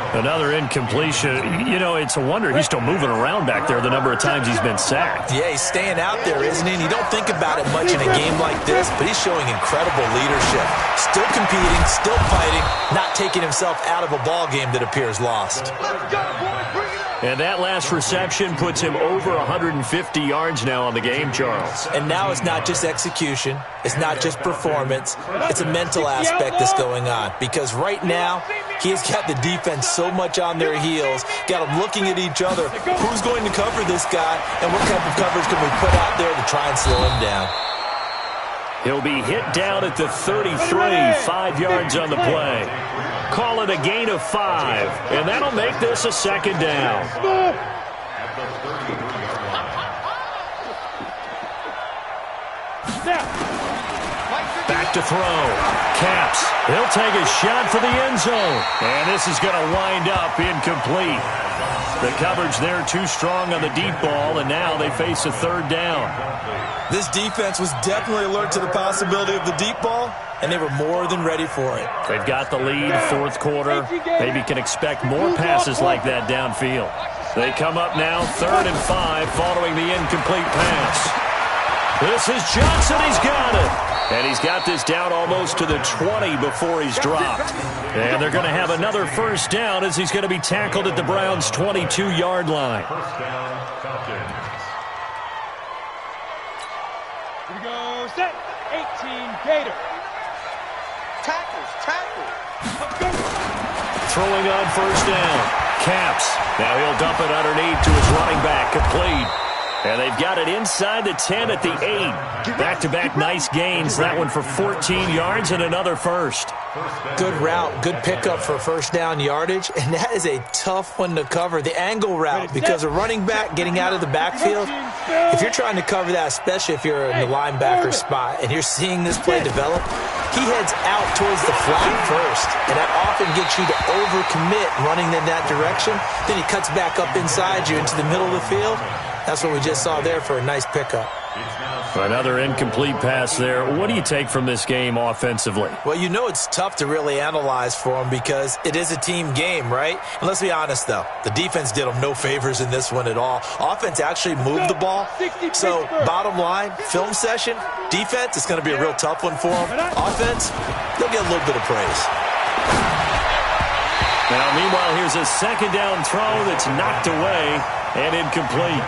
Another incompletion. You know, it's a wonder he's still moving around back there the number of times he's been sacked. Yeah, he's staying out there, isn't he? And you don't think about it much in a game like this, but he's showing incredible leadership. Still competing, still fighting, not taking himself out of a ball game that appears lost. And that last reception puts him over 150 yards now on the game, Charles. And now it's not just execution. It's not just performance. It's a mental aspect that's going on. Because right now, he's got the defense so much on their heels, got them looking at each other. Who's going to cover this guy, and what type of coverage can we put out there to try and slow him down? He'll be hit down at the 33, 5 yards on the play. Call it a gain of 5, and that'll make this a 2nd down. Back to throw. Caps. He'll take a shot for the end zone. And this is going to wind up incomplete. The coverage there too strong on the deep ball, and now they face a 3rd down. This defense was definitely alert to the possibility of the deep ball, and they were more than ready for it. They've got the lead, 4th quarter. Maybe can expect more passes like that downfield. They come up now, 3rd and 5, following the incomplete pass. This is Johnson. He's got it. And he's got this down almost to the 20 before he's dropped. And they're going to have another 1st down as he's going to be tackled at the Browns' 22-yard line. 1st down, Falcons. Here we go, set, 18, Gator. Tackle. Throwing on 1st down. Caps. Now he'll dump it underneath to his running back. Complete. And they've got it inside the 10 at the 8. Back-to-back nice gains. That one for 14 yards and another first. Good route, good pickup for first down yardage, and that is a tough one to cover. The angle route, because a running back getting out of the backfield, if you're trying to cover that, especially if you're in the linebacker spot and you're seeing this play develop, he heads out towards the flat first, and that often gets you to overcommit running in that direction. Then he cuts back up inside you into the middle of the field. That's what we just saw there for a nice pickup. Another incomplete pass there. What do you take from this game offensively? Well, you know it's tough to really analyze for them because it is a team game, right? And let's be honest, though. The defense did them no favors in this one at all. Offense actually moved the ball. So, bottom line, film session, defense, it's going to be a real tough one for them. Offense, they'll get a little bit of praise. Now, meanwhile, here's a second down throw that's knocked away and incomplete.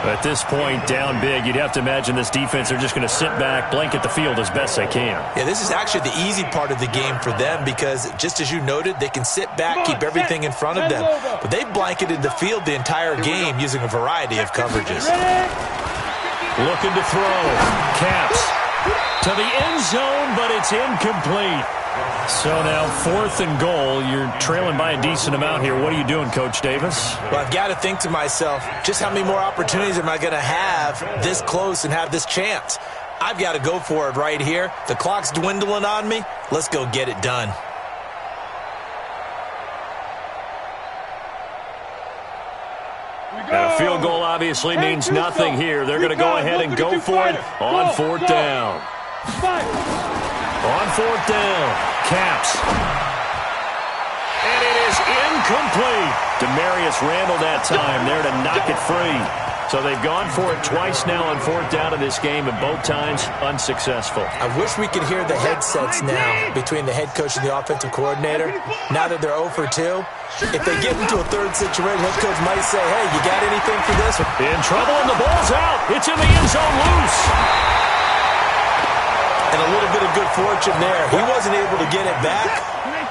At this point, down big, you'd have to imagine this defense are just going to sit back, blanket the field as best they can. Yeah, this is actually the easy part of the game for them because, just as you noted, they can sit back, keep everything in front of them. But they've blanketed the field the entire game using a variety of coverages. Looking to throw. Caps to the end zone, but it's incomplete. So now 4th and goal. You're trailing by a decent amount here. What are you doing, Coach Davis? Well, I've got to think to myself, just how many more opportunities am I going to have this close and have this chance? I've got to go for it right here. The clock's dwindling on me. Let's go get it done. Now, a field goal obviously means nothing here. They're going to go ahead and go for it on 4th down. On 4th down, Caps. And it is incomplete. Demarius Randall that time there to knock it free. So they've gone for it twice now on 4th down in this game, and both times unsuccessful. I wish we could hear the headsets now between the head coach and the offensive coordinator. Now that they're 0 for 2, if they get into a third situation, head coach might say, hey, you got anything for this? In trouble, and the ball's out. It's in the end zone loose. And a little bit of good fortune there. He wasn't able to get it back,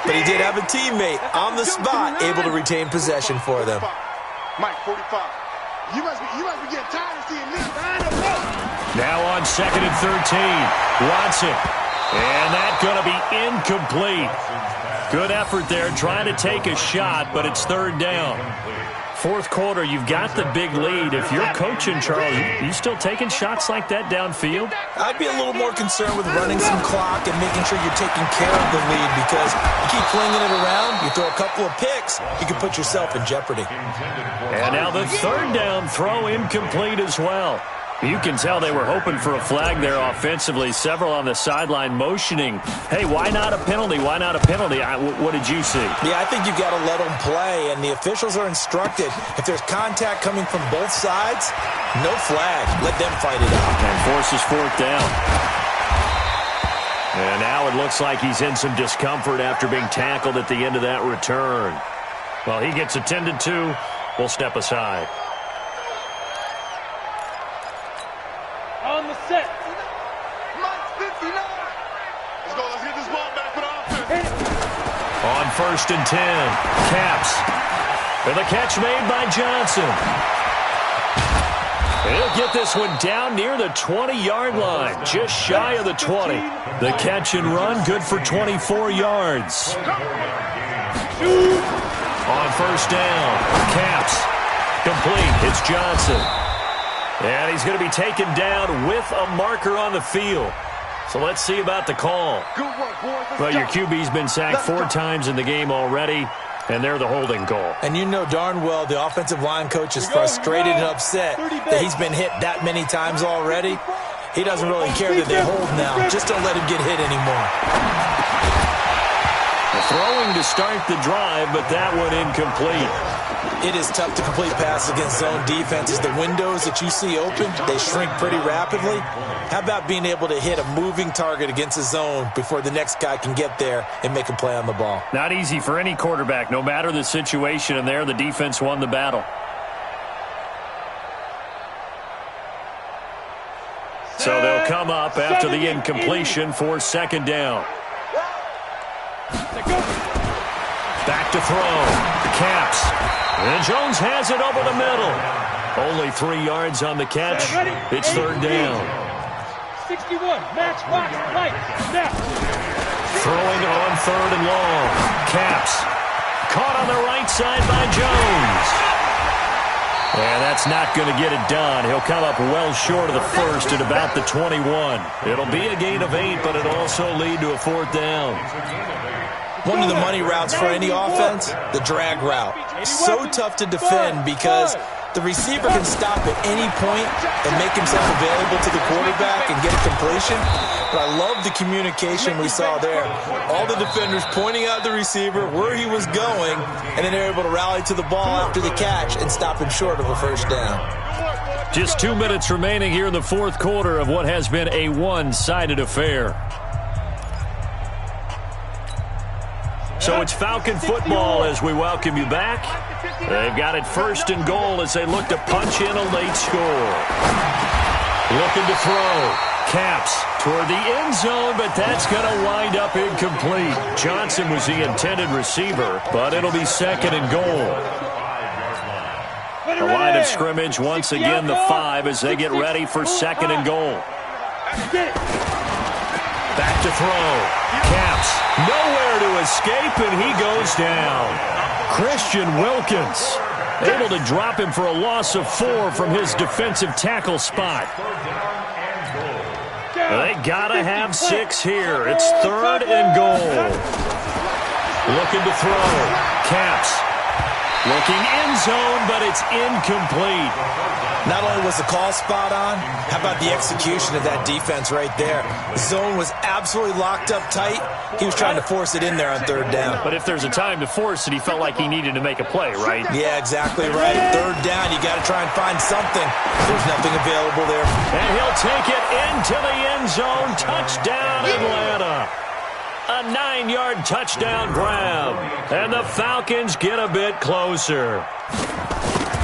but he did have a teammate on the spot able to retain possession for them. Mike, 45. You must be getting tired of seeing me. Now on 2nd and 13, Watson. And that's going to be incomplete. Good effort there, trying to take a shot, but it's 3rd down. 4th quarter, you've got the big lead. If you're coaching, Charles, you still taking shots like that downfield? I'd be a little more concerned with running some clock and making sure you're taking care of the lead because you keep flinging it around, you throw a couple of picks, you can put yourself in jeopardy. And now the 3rd down throw incomplete as well. You can tell they were hoping for a flag there offensively. Several on the sideline motioning, hey, why not a penalty? Why not a penalty? What did you see? Yeah, I think you've got to let them play, and the officials are instructed. If there's contact coming from both sides, no flag. Let them fight it out. And forces 4th down. And now it looks like he's in some discomfort after being tackled at the end of that return. Well, he gets attended to. We'll step aside. On the set. Mike 59. Let's go. Let's get this ball back for the offense. On 1st and 10, Caps. And the catch made by Johnson. He'll get this one down near the 20-yard line, just shy of the 20. The catch and run, good for 24 yards. On 1st down, Caps. Complete. It's Johnson. And he's going to be taken down with a marker on the field. So let's see about the call. Good work, boys. Well, your QB's been sacked 4 times in the game already, and they're the holding call. And you know darn well the offensive line coach is frustrated and upset that he's been hit that many times already. He doesn't really care that they hold now. Just don't let him get hit anymore. Throwing to start the drive, but that one incomplete. It is tough to complete passes against zone defenses. The windows that you see open, they shrink pretty rapidly. How about being able to hit a moving target against a zone before the next guy can get there and make a play on the ball? Not easy for any quarterback, no matter the situation, and there the defense won the battle. So they'll come up after the incompletion for 2nd down. Back to throw. Caps. And Jones has it over the middle. Only 3 yards on the catch. It's third down. 61, match, box, right, now. Throwing on third and long. Caps. Caught on the right side by Jones. And that's not going to get it done. He'll come up well short of the first at about the 21. It'll be a gain of 8, but it'll also lead to a fourth down. One of the money routes for any offense, the drag route. So tough to defend because the receiver can stop at any point and make himself available to the quarterback and get a completion. But I love the communication we saw there. All the defenders pointing out the receiver, where he was going, and then they're able to rally to the ball after the catch and stop him short of a first down. Just 2 minutes remaining here in the fourth quarter of what has been a one-sided affair. So it's Falcon football as we welcome you back. They've got it first and goal as they look to punch in a late score. Looking to throw. Caps toward the end zone, but that's going to wind up incomplete. Johnson was the intended receiver, but it'll be second and goal. The line of scrimmage, once again, the 5 as they get ready for second and goal. Back to throw. Caps nowhere to escape, and he goes down. Christian Wilkins able to drop him for a loss of 4 from his defensive tackle spot. They gotta have 6 here. It's third and goal. Looking to throw. Caps looking end zone, but it's incomplete. Not only was the call spot on, how about the execution of that defense right there? The zone was absolutely locked up tight. He was trying to force it in there on third down. But if there's a time to force it, he felt like he needed to make a play, right? Yeah, exactly right. Third down, you got to try and find something. There's nothing available there. And he'll take it into the end zone. Touchdown, Atlanta. A 9-yard touchdown grab. And the Falcons get a bit closer.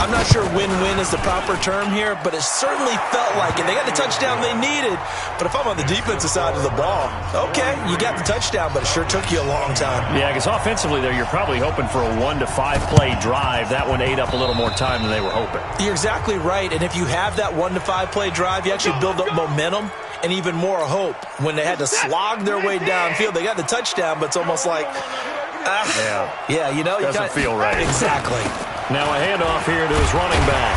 I'm not sure win-win is the proper term here, but it certainly felt like it. They got the touchdown they needed, but if I'm on the defensive side of the ball, okay, you got the touchdown, but it sure took you a long time. Yeah, because offensively there, you're probably hoping for a 1 to 5 play drive. That one ate up a little more time than they were hoping. You're exactly right, and if you have that 1 to 5 play drive, you actually build up momentum and even more hope. When they had to slog their way downfield, they got the touchdown, but it's almost like, yeah, you know, doesn't feel right. Exactly. Now a handoff here to his running back.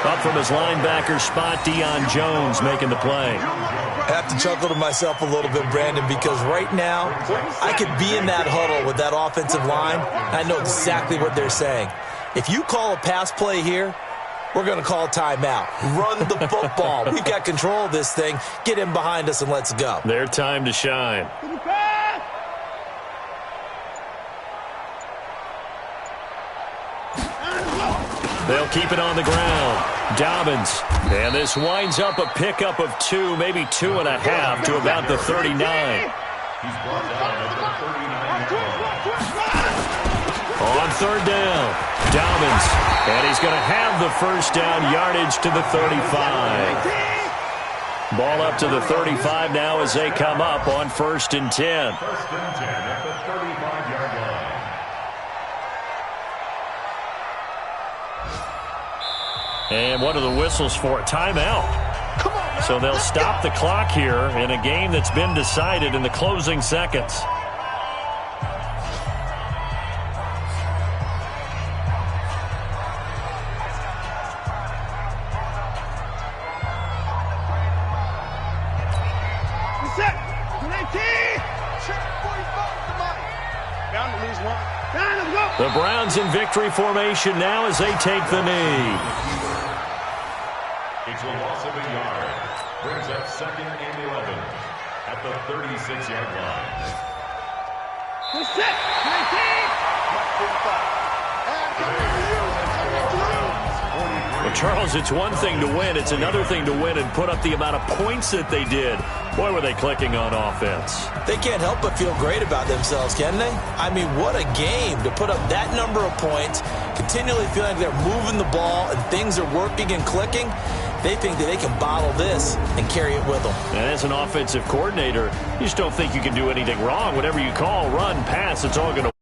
Up from his linebacker spot, Deion Jones making the play. I have to chuckle to myself a little bit, Brandon, because right now I could be in that huddle with that offensive line. I know exactly what they're saying. If you call a pass play here, we're going to call timeout. Run the football. We've got control of this thing. Get in behind us and let's go. Their time to shine. They'll keep it on the ground. Dobbins. And this winds up a pickup of 2, maybe 2.5 to about the 39. He's brought down at the 39. On third down, Dobbins. And he's going to have the first down yardage to the 35. Ball up to the 35 now as they come up on 1st and 10. 1st and 10 at the 35-yard line. And what are the whistles for? A timeout. So they'll stop the clock here in a game that's been decided in the closing seconds. The Browns in victory formation now as they take the knee. It's a loss of a yard. Brings up 2nd and 11 at the 36-yard line. Well, Charles, it's one thing to win. It's another thing to win and put up the amount of points that they did. Boy, were they clicking on offense. They can't help but feel great about themselves, can they? I mean, what a game to put up that number of points, continually feeling like they're moving the ball and things are working and clicking. They think that they can bottle this and carry it with them. And as an offensive coordinator, you just don't think you can do anything wrong. Whatever you call, run, pass, it's all going to